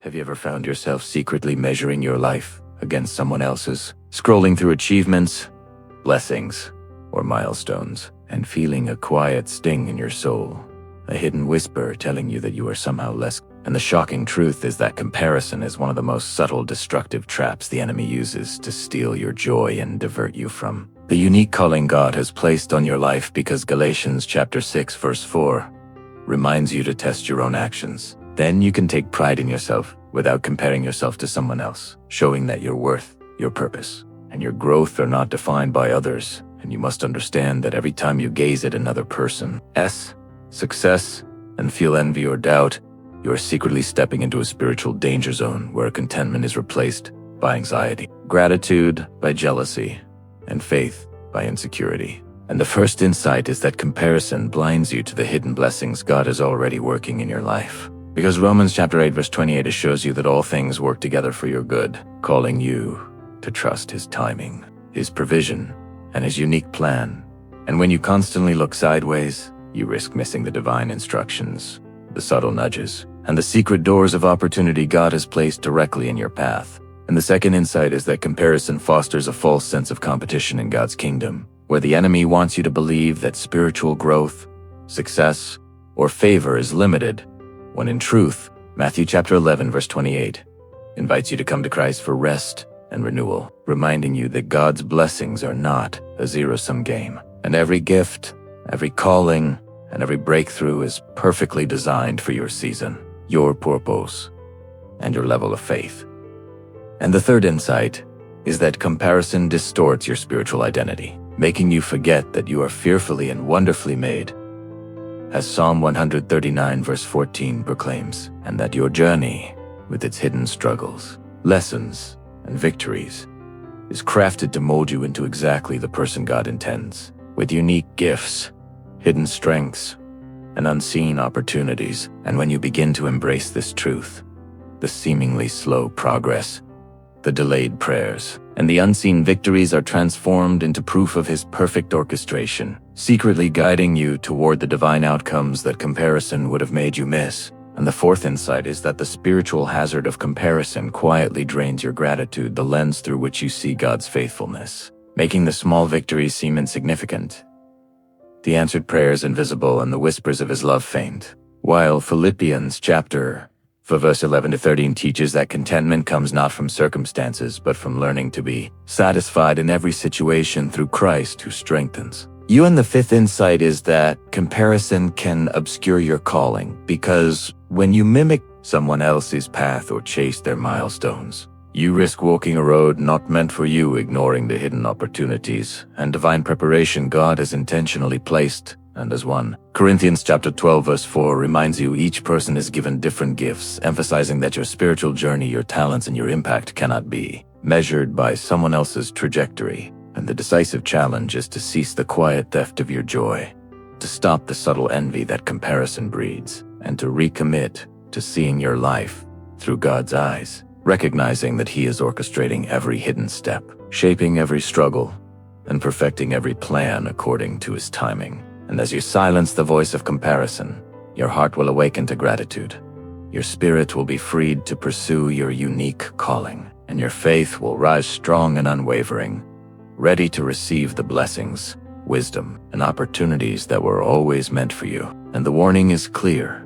Have you ever found yourself secretly measuring your life against someone else's, scrolling through achievements, blessings, or milestones, and feeling a quiet sting in your soul, a hidden whisper telling you that you are somehow less? And the shocking truth is that comparison is one of the most subtle destructive traps the enemy uses to steal your joy and divert you from the unique calling God has placed on your life, because Galatians chapter 6 verse 4 reminds you to test your own actions. Then you can take pride in yourself without comparing yourself to someone else, showing that your worth, your purpose, and your growth are not defined by others. And you must understand that every time you gaze at another person's success and feel envy or doubt, you are secretly stepping into a spiritual danger zone where contentment is replaced by anxiety, gratitude by jealousy, and faith by insecurity. And the first insight is that comparison blinds you to the hidden blessings God is already working in your life. Because Romans chapter 8 verse 28 assures you that all things work together for your good, calling you to trust His timing, His provision, and His unique plan. And when you constantly look sideways, you risk missing the divine instructions, the subtle nudges, and the secret doors of opportunity God has placed directly in your path. And the second insight is that comparison fosters a false sense of competition in God's kingdom, where the enemy wants you to believe that spiritual growth, success, or favor is limited, when in truth, Matthew chapter 11 verse 28 invites you to come to Christ for rest and renewal, reminding you that God's blessings are not a zero-sum game, and every gift, every calling, and every breakthrough is perfectly designed for your season, your purpose, and your level of faith. And the third insight is that comparison distorts your spiritual identity, making you forget that you are fearfully and wonderfully made, as Psalm 139 verse 14 proclaims, and that your journey, with its hidden struggles, lessons, and victories, is crafted to mold you into exactly the person God intends, with unique gifts, hidden strengths, and unseen opportunities. And when you begin to embrace this truth, the seemingly slow progress, the delayed prayers, and the unseen victories are transformed into proof of His perfect orchestration, secretly guiding you toward the divine outcomes that comparison would have made you miss. And the fourth insight is that the spiritual hazard of comparison quietly drains your gratitude, the lens through which you see God's faithfulness, making the small victories seem insignificant, the answered prayers invisible, and the whispers of His love faint. While Philippians chapter 4 verse 11 to 13 teaches that contentment comes not from circumstances, but from learning to be satisfied in every situation through Christ who strengthens you. And the fifth insight is that comparison can obscure your calling, because when you mimic someone else's path or chase their milestones, you risk walking a road not meant for you, ignoring the hidden opportunities and divine preparation God has intentionally placed. And as 1 Corinthians chapter 12 verse 4 reminds you, each person is given different gifts, emphasizing that your spiritual journey, your talents, and your impact cannot be measured by someone else's trajectory. And the decisive challenge is to cease the quiet theft of your joy, to stop the subtle envy that comparison breeds, and to recommit to seeing your life through God's eyes, recognizing that He is orchestrating every hidden step, shaping every struggle, and perfecting every plan according to His timing. And as you silence the voice of comparison, your heart will awaken to gratitude. Your spirit will be freed to pursue your unique calling, and your faith will rise strong and unwavering, ready to receive the blessings, wisdom, and opportunities that were always meant for you. And the warning is clear.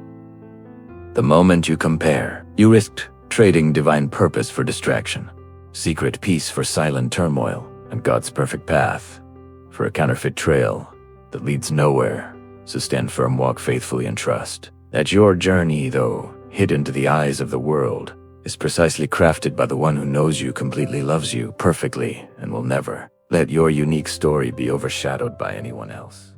The moment you compare, you risk trading divine purpose for distraction, secret peace for silent turmoil, and God's perfect path for a counterfeit trail that leads nowhere. So stand firm, walk faithfully, and trust that your journey, though hidden to the eyes of the world, is precisely crafted by the one who knows you, completely loves you perfectly, and will never let your unique story be overshadowed by anyone else.